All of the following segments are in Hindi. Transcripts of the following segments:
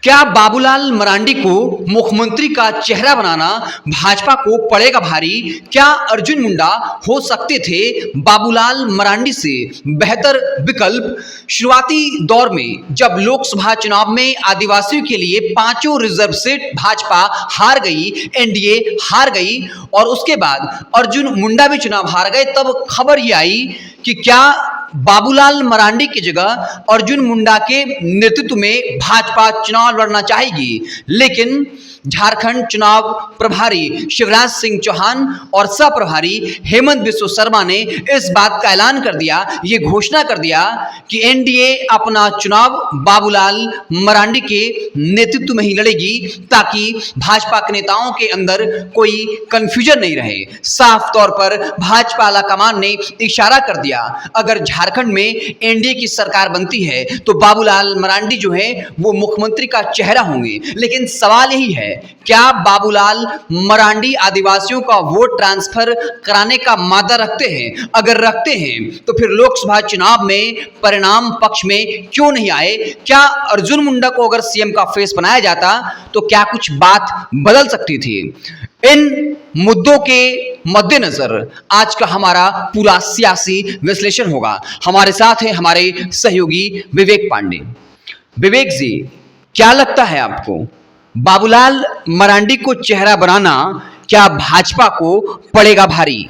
क्या बाबूलाल मरांडी को मुख्यमंत्री का चेहरा बनाना भाजपा को पड़ेगा भारी? क्या अर्जुन मुंडा हो सकते थे बाबूलाल मरांडी से बेहतर विकल्प? शुरुआती दौर में जब लोकसभा चुनाव में आदिवासियों के लिए पांचों रिजर्व सीट भाजपा हार गई, एनडीए हार गई और उसके बाद अर्जुन मुंडा भी चुनाव हार गए, तब खबर ये आई कि क्या बाबूलाल मरांडी की जगह अर्जुन मुंडा के नेतृत्व में भाजपा चुनाव लड़ना चाहेगी। लेकिन झारखंड चुनाव प्रभारी शिवराज सिंह चौहान और सह प्रभारी हेमंत बिस्व शर्मा ने इस बात का ऐलान कर दिया, ये घोषणा कर दिया कि एनडीए अपना चुनाव बाबूलाल मरांडी के नेतृत्व में ही लड़ेगी ताकि भाजपा के नेताओं के अंदर कोई कंफ्यूजन नहीं रहे। साफ तौर पर भाजपा आलाकमान ने इशारा कर दिया, अगर झारखंड में एनडीए की सरकार बनती है तो बाबूलाल मरांडी जो है वो मुख्यमंत्री का चेहरा होंगे। लेकिन सवाल यही है, क्या बाबूलाल मरांडी आदिवासियों का वोट ट्रांसफर कराने का मादा रखते हैं? अगर रखते हैं तो फिर लोकसभा चुनाव में परिणाम पक्ष में क्यों नहीं आए? क्या अर्जुन मुंडा को अगर सीएम का फेस बनाया जाता तो क्या कुछ बात बदल सकती थी? इन मुद्दों के मद्देनजर आज का हमारा पूरा सियासी विश्लेषण होगा। हमारे साथ हैं हमारे सहयोगी विवेक पांडे। विवेक जी, क्या लगता है आपको, बाबूलाल मरांडी को चेहरा बनाना क्या भाजपा को पड़ेगा भारी?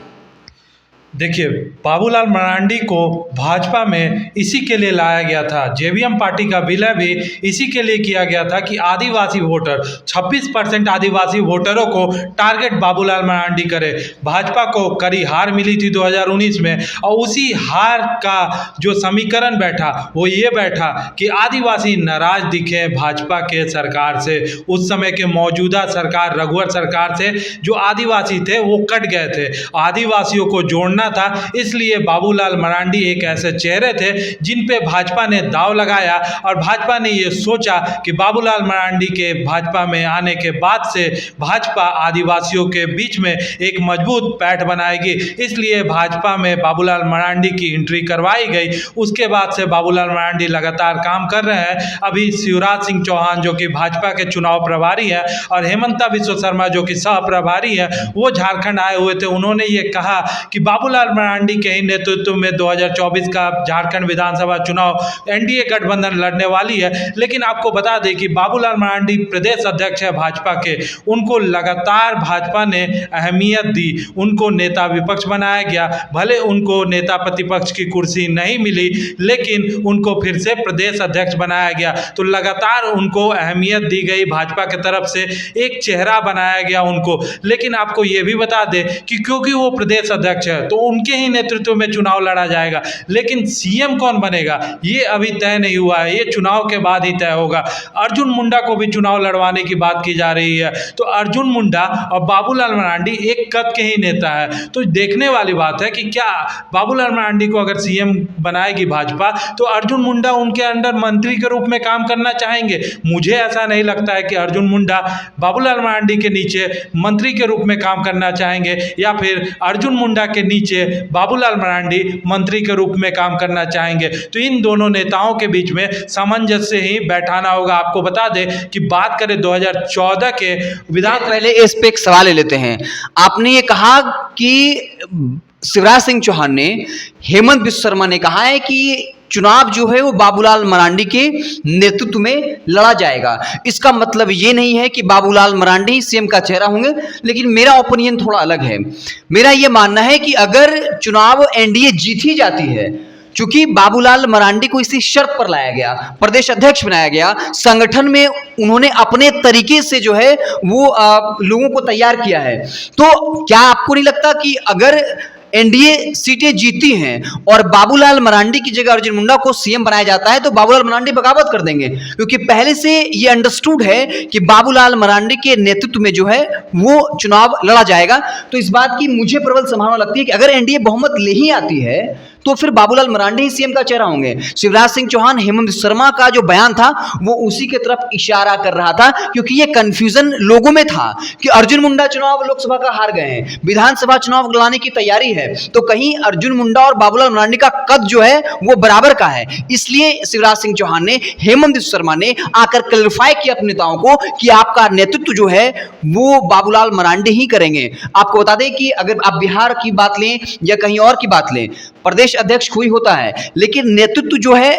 देखिए, बाबूलाल मरांडी को भाजपा में इसी के लिए लाया गया था, जेवीएम पार्टी का विलय भी इसी के लिए किया गया था कि आदिवासी वोटर 26% आदिवासी वोटरों को टारगेट बाबूलाल मरांडी करे। भाजपा को कड़ी हार मिली थी 2019 में और उसी हार का जो समीकरण बैठा वो ये बैठा कि आदिवासी नाराज दिखे भाजपा के सरकार से। उस समय के मौजूदा सरकार रघुवर सरकार से जो आदिवासी थे वो कट गए थे, आदिवासियों को जोड़ना था। इसलिए बाबूलाल मरांडी एक ऐसे चेहरे थे जिन पे भाजपा ने दांव लगाया और भाजपा ने ये सोचा कि बाबूलाल मरांडी के भाजपा में आने के बाद से भाजपा आदिवासियों के बीच में एक मजबूत पैठ बनाएगी। इसलिए भाजपा में बाबूलाल मरांडी की एंट्री करवाई गई। उसके बाद से बाबूलाल मरांडी लगातार काम कर रहे हैं। अभी शिवराज सिंह चौहान जो कि भाजपा के चुनाव प्रभारी है और हेमंत बिस्व शर्मा जो कि सह प्रभारी है, वो झारखंड आए हुए थे। उन्होंने ये कहा कि बाबूलाल मरांडी के ही नेतृत्व में 2024 का झारखंड विधानसभा चुनाव एनडीए गठबंधन लड़ने वाली है। लेकिन आपको बता दें कि बाबूलाल मरांडी प्रदेश अध्यक्ष है भाजपा के, उनको लगातार भाजपा ने अहमियत दी, उनको नेता विपक्ष बनाया गया। भले उनको नेता प्रतिपक्ष की कुर्सी नहीं मिली लेकिन उनको फिर से प्रदेश अध्यक्ष बनाया गया। तो लगातार उनको अहमियत दी गई, भाजपा की तरफ से एक चेहरा बनाया गया उनको। लेकिन आपको ये भी बता दें कि क्योंकि वो प्रदेश अध्यक्ष है तो उनके ही नेतृत्व में चुनाव लड़ा जाएगा। लेकिन सीएम कौन बनेगा ये अभी तय नहीं हुआ है, ये चुनाव के बाद ही तय होगा। अर्जुन मुंडा को भी चुनाव लड़वाने की बात की जा रही है। तो अर्जुन मुंडा और बाबूलाल मरांडी एक कद के ही नेता है। तो देखने वाली बात है कि क्या बाबूलाल मरांडी को अगर सीएम बनाएगी भाजपा तो अर्जुन मुंडा उनके अंडर मंत्री के रूप में काम करना चाहेंगे? मुझे ऐसा नहीं लगता है कि अर्जुन मुंडा बाबूलाल मरांडी के नीचे मंत्री के रूप में काम करना चाहेंगे या फिर अर्जुन मुंडा के नीचे बाबूलाल मरांडी मंत्री के रूप में काम करना चाहेंगे। तो इन दोनों नेताओं के बीच में सामंजस्य ही बैठाना होगा। आपको बता दें कि बात करें 2014 के विधान, पहले इस पे एक सवाल ले लेते हैं। आपने ये कहा कि शिवराज सिंह चौहान ने, हेमंत बिस्व शर्मा ने कहा है कि चुनाव जो है वो बाबूलाल मरांडी के नेतृत्व में लड़ा जाएगा। इसका मतलब ये नहीं है कि बाबूलाल मरांडी ही सीएम का चेहरा होंगे, लेकिन मेरा ओपिनियन थोड़ा अलग है। मेरा ये मानना है कि अगर चुनाव एनडीए जीत ही जाती है, चूंकि बाबूलाल मरांडी को इसी शर्त पर लाया गया, प्रदेश अध्यक्ष बनाया गया, संगठन में उन्होंने अपने तरीके से जो है वो लोगों को तैयार किया है, तो क्या आपको नहीं लगता कि अगर एनडीए सीटें जीती हैं और बाबूलाल मरांडी की जगह अर्जुन मुंडा को सीएम बनाया जाता है तो बाबूलाल मरांडी बगावत कर देंगे? क्योंकि पहले से ये अंडरस्टूड है कि बाबूलाल मरांडी के नेतृत्व में जो है वो चुनाव लड़ा जाएगा। तो इस बात की मुझे प्रबल संभावना लगती है कि अगर एनडीए बहुमत ले ही आती है तो फिर बाबूलाल मरांडी ही सीएम का चेहरा होंगे। शिवराज सिंह चौहान, हेमंत शर्मा का जो बयान था वो उसी के तरफ इशारा कर रहा था, क्योंकि ये कंफ्यूजन लोगों में था कि अर्जुन मुंडा चुनाव लोकसभा का हार गए हैं, विधानसभा चुनाव लाने की तैयारी है, तो कहीं अर्जुन मुंडा और बाबूलाल मरांडी का कद जो है वो बराबर का है। इसलिए शिवराज सिंह चौहान ने, हेमंत शर्मा ने आकर क्लैरिफाई किया अपने नेताओं को कि आपका नेतृत्व जो है वो बाबूलाल मरांडी ही करेंगे। आपको बता दें कि अगर आप बिहार की बात लें या कहीं और की बात लें, प्रदेश अध्यक्ष कोई होता है, लेकिन नेतृत्व जो है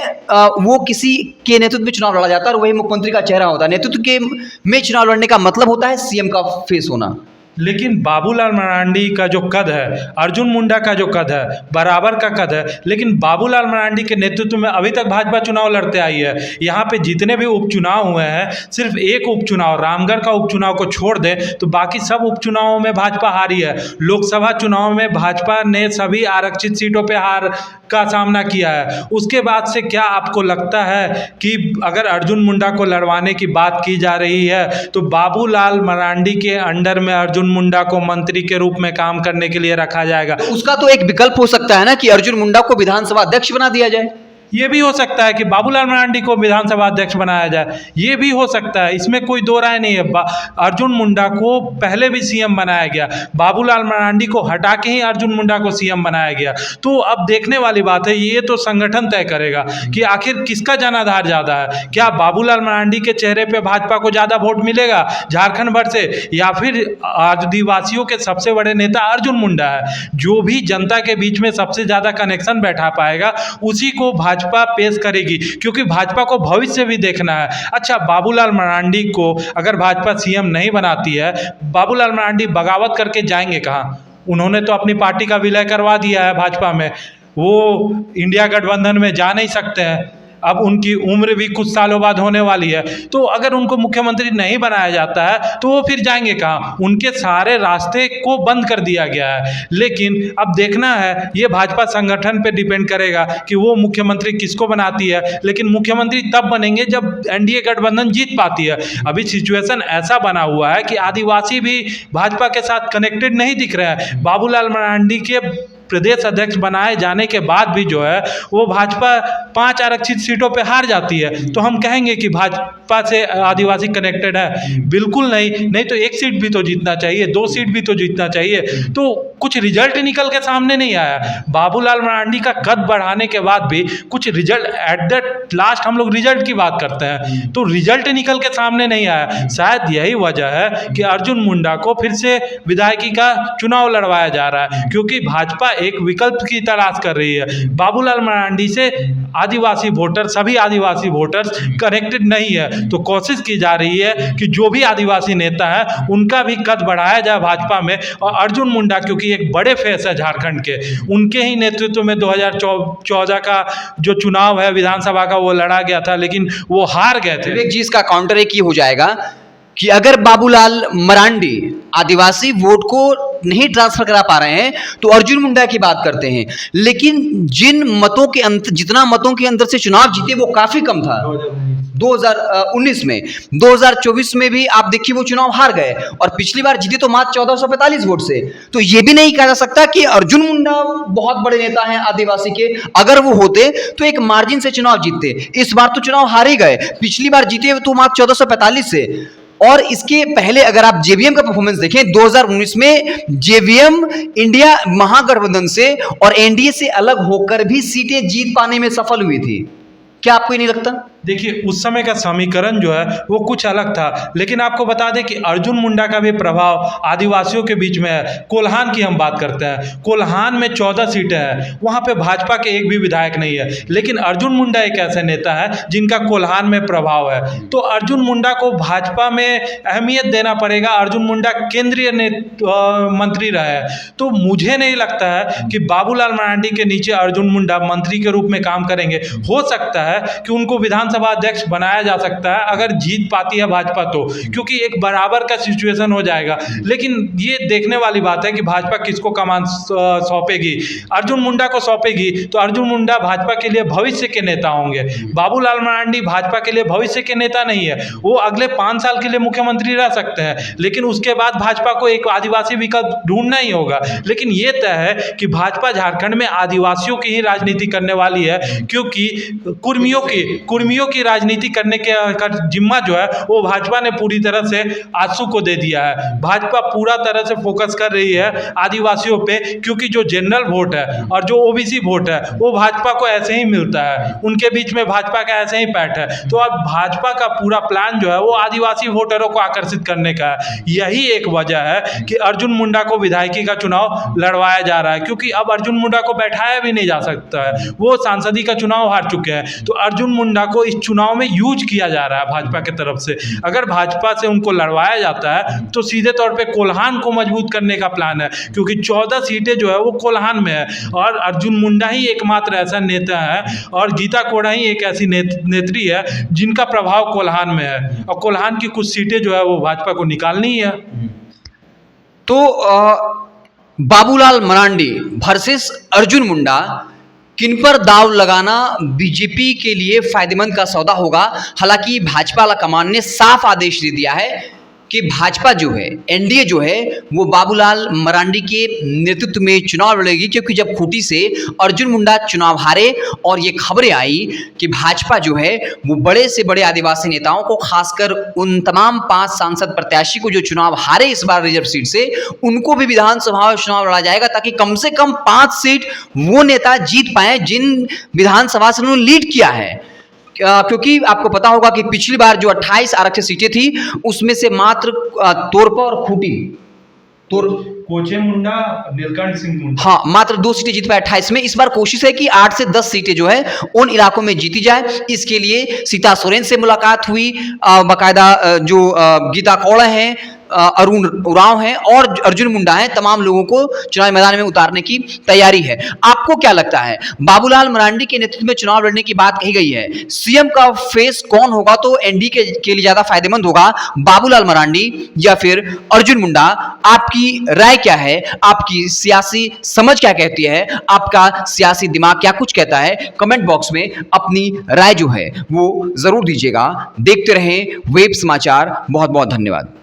वो किसी के नेतृत्व में चुनाव लड़ा जाता है और वही मुख्यमंत्री का चेहरा होता है। नेतृत्व के में चुनाव लड़ने का मतलब होता है सीएम का फेस होना। लेकिन बाबूलाल मरांडी का जो कद है, अर्जुन मुंडा का जो कद है, बराबर का कद है। लेकिन बाबूलाल मरांडी के नेतृत्व में अभी तक भाजपा चुनाव लड़ते आई है। यहाँ पे जितने भी उपचुनाव हुए हैं, सिर्फ एक उपचुनाव, रामगढ़ का उपचुनाव को छोड़ दें तो बाकी सब उपचुनावों में भाजपा हारी है। लोकसभा चुनाव में भाजपा ने सभी आरक्षित सीटों पर हार का सामना किया है। उसके बाद से क्या आपको लगता है कि अगर अर्जुन मुंडा को लड़वाने की बात की जा रही है तो बाबूलाल मरांडी के अंडर में अर्जुन मुंडा को मंत्री के रूप में काम करने के लिए रखा जाएगा? उसका तो एक विकल्प हो सकता है ना कि अर्जुन मुंडा को विधानसभा अध्यक्ष बना दिया जाए। ये भी हो सकता है कि बाबूलाल मरांडी को विधानसभा अध्यक्ष बनाया जाए, ये भी हो सकता है, इसमें कोई दो राय नहीं है। अर्जुन मुंडा को पहले भी सीएम बनाया गया, बाबूलाल मरांडी को हटा के ही अर्जुन मुंडा को सीएम बनाया गया। तो अब देखने वाली बात है, ये तो संगठन तय करेगा कि आखिर किसका जनाधार ज़्यादा है। क्या बाबूलाल मरांडी के चेहरे पर भाजपा को ज़्यादा वोट मिलेगा झारखंड भर से, या फिर आदिवासियों के सबसे बड़े नेता अर्जुन मुंडा है, जो भी जनता के बीच में सबसे ज़्यादा कनेक्शन बैठा पाएगा उसी को भाजपा पेश करेगी, क्योंकि भाजपा को भविष्य भी देखना है। अच्छा, बाबूलाल मरांडी को अगर भाजपा सीएम नहीं बनाती है, बाबूलाल मरांडी बगावत करके जाएंगे कहाँ? उन्होंने तो अपनी पार्टी का विलय करवा दिया है भाजपा में, वो इंडिया गठबंधन में जा नहीं सकते हैं। अब उनकी उम्र भी कुछ सालों बाद होने वाली है, तो अगर उनको मुख्यमंत्री नहीं बनाया जाता है तो वो फिर जाएंगे कहाँ? उनके सारे रास्ते को बंद कर दिया गया है। लेकिन अब देखना है, ये भाजपा संगठन पे डिपेंड करेगा कि वो मुख्यमंत्री किसको बनाती है। लेकिन मुख्यमंत्री तब बनेंगे जब एनडीए गठबंधन जीत पाती है। अभी सिचुएशन ऐसा बना हुआ है कि आदिवासी भी भाजपा के साथ कनेक्टेड नहीं दिख रहे हैं। बाबूलाल मरांडी के प्रदेश अध्यक्ष बनाए जाने के बाद भी जो है वो भाजपा 5 आरक्षित सीटों पे हार जाती है, तो हम कहेंगे कि भाजपा से आदिवासी कनेक्टेड है? बिल्कुल नहीं। नहीं तो 1 सीट भी तो जीतना चाहिए, 2 सीट भी तो जीतना चाहिए। तो कुछ रिजल्ट निकल के सामने नहीं आया। बाबूलाल मरांडी का कद बढ़ाने के बाद भी कुछ रिजल्ट, एट द लास्ट हम लोग रिजल्ट की बात करते हैं, तो रिजल्ट निकल के सामने नहीं आया। शायद यही वजह है कि अर्जुन मुंडा को फिर से विधायकी का चुनाव लड़वाया जा रहा है, क्योंकि भाजपा एक विकल्प की तलाश कर रही है। बाबूलाल मरांडी से आदिवासी वोटर, सभी आदिवासी वोटर्स कनेक्टेड नहीं है, तो कोशिश की जा रही है कि जो भी आदिवासी नेता है उनका भी कद बढ़ाया जाए भाजपा में। और अर्जुन मुंडा क्योंकि एक बड़े फेस है झारखंड के, उनके ही नेतृत्व में 2014 का जो चुनाव है विधानसभा का वो लड़ा गया था, लेकिन वो हार गए थे। एक चीज का काउंटर एक ही हो जाएगा कि अगर बाबूलाल मरांडी आदिवासी वोट को नहीं ट्रांसफर करा पा रहे हैं तो अर्जुन मुंडा की बात करते हैं, लेकिन जिन मतों के अंतर, जितना मतों के अंदर से चुनाव जीते वो काफी कम था 2019 में। 2024 में भी आप देखिए वो चुनाव हार गए, और पिछली बार जीते तो मात्र 1445 वोट से। तो ये भी नहीं कहा जा सकता कि अर्जुन मुंडा बहुत बड़े नेता हैं आदिवासी के, अगर वो होते तो एक मार्जिन से चुनाव जीतते। इस बार तो चुनाव हार ही गए, पिछली बार जीते तो मात्र 1445 से। और इसके पहले अगर आप जेवीएम का परफॉर्मेंस देखें, 2019 में जेवीएम इंडिया महागठबंधन से और एनडीए से अलग होकर भी सीटें जीत पाने में सफल हुई थी। क्या आपको ये नहीं लगता? देखिए, उस समय का समीकरण जो है वो कुछ अलग था, लेकिन आपको बता दें कि अर्जुन मुंडा का भी प्रभाव आदिवासियों के बीच में है। कोल्हान की हम बात करते हैं, कोल्हान में 14 सीटें हैं, वहाँ पे भाजपा के एक भी विधायक नहीं है, लेकिन अर्जुन मुंडा एक ऐसे नेता है जिनका कोल्हान में प्रभाव है। तो अर्जुन मुंडा को भाजपा में अहमियत देना पड़ेगा। अर्जुन मुंडा केंद्रीय मंत्री रहे हैं, तो मुझे नहीं लगता है कि बाबूलाल मरांडी के नीचे अर्जुन मुंडा मंत्री के रूप में काम करेंगे। हो सकता है कि उनको विधान विधानसभा अध्यक्ष बनाया जा सकता है अगर जीत पाती है भाजपा तो, क्योंकि एक बराबर का सिचुएशन हो जाएगा। लेकिन ये देखने वाली बात है कि भाजपा किसको कमान सौंपेगी। अर्जुन मुंडा को सौंपेगी तो अर्जुन मुंडा भाजपा के लिए भविष्य के नेता होंगे। बाबूलाल मरांडी भाजपा के लिए भविष्य के नेता नहीं है, वो अगले 5 साल के लिए मुख्यमंत्री रह सकते हैं, लेकिन उसके बाद भाजपा को एक आदिवासी विकल्प ढूंढना ही होगा। लेकिन ये तय है कि भाजपा झारखंड में आदिवासियों की ही राजनीति करने वाली है, क्योंकि कुर्मियों की राजनीति करने का जिम्मा जो है वो भाजपा ने पूरी तरह से आजसू को दे दिया है। भाजपा पूरा तरह से फोकस कर रही है आदिवासियों पे, क्योंकि जो जनरल वोट है और जो ओबीसी वोट है वो भाजपा को ऐसे ही मिलता है, उनके बीच में भाजपा का ऐसे ही पैठ है। तो अब भाजपा का पूरा प्लान जो है वो आदिवासी वोटरों को आकर्षित करने का है। यही एक वजह है कि अर्जुन मुंडा को विधायकी का चुनाव लड़वाया जा रहा है, क्योंकि अब अर्जुन मुंडा को बैठाया भी नहीं जा सकता है, वो सांसदी का चुनाव हार चुके हैं। तो अर्जुन मुंडा को इस चुनाव में यूज किया जा रहा है भाजपा की तरफ से। अगर भाजपा से उनको लड़वाया जाता है तो सीधे तौर पे कोल्हान को मजबूत करने का प्लान है, क्योंकि 14 सीटें जो है वो कोल्हान में है और अर्जुन मुंडा ही एकमात्र ऐसा नेता है और गीता कोड़ा ही एक ऐसी नेत्री है जिनका प्रभाव कोल्हान में है, और कोल्हान की कुछ सीटें जो है वो भाजपा को निकालनी है। तो बाबूलाल मरांडी वर्सेस अर्जुन मुंडा, किन पर दाव लगाना बीजेपी के लिए फायदेमंद का सौदा होगा। हालांकि भाजपा कमान ने साफ आदेश दे दिया है कि भाजपा जो है, एनडीए जो है, वो बाबूलाल मरांडी के नेतृत्व में चुनाव लड़ेगी, क्योंकि जब खूंटी से अर्जुन मुंडा चुनाव हारे और ये खबरें आई कि भाजपा जो है वो बड़े से बड़े आदिवासी नेताओं को, खासकर उन तमाम 5 सांसद प्रत्याशी को जो चुनाव हारे इस बार रिजर्व सीट से, उनको भी विधानसभा में चुनाव लड़ा जाएगा, ताकि कम से कम 5 सीट वो नेता जीत पाए जिन विधानसभा से उन्होंने लीड किया है। क्योंकि आपको पता होगा कि पिछली बार जो 28 आरक्षित सीटें थी उसमें से मात्र तोरपा और खूंटी कोचे मुंडा, नीलकंठ सिंह मुंडा, हाँ, मात्र 2 सीटें जीत पाए 28 में। इस बार कोशिश है कि 8 से 10 सीटें जो है उन इलाकों में जीती जाए। इसके लिए सीता सोरेन से मुलाकात हुई, बाकायदा जो गीता कौड़ा हैं, अरुण उरांव हैं और अर्जुन मुंडा हैं, तमाम लोगों को चुनाव मैदान में उतारने की तैयारी है। आपको क्या लगता है, बाबूलाल मरांडी के नेतृत्व में चुनाव लड़ने की बात कही गई है, सीएम का फेस कौन होगा तो एनडीए के लिए ज्यादा फायदेमंद होगा, बाबूलाल मरांडी या फिर अर्जुन मुंडा? आपकी राय क्या है? आपकी सियासी समझ क्या कहती है? आपका सियासी दिमाग क्या कुछ कहता है? कमेंट बॉक्स में अपनी राय जो है वो जरूर दीजिएगा। देखते रहें वेब समाचार। बहुत बहुत धन्यवाद।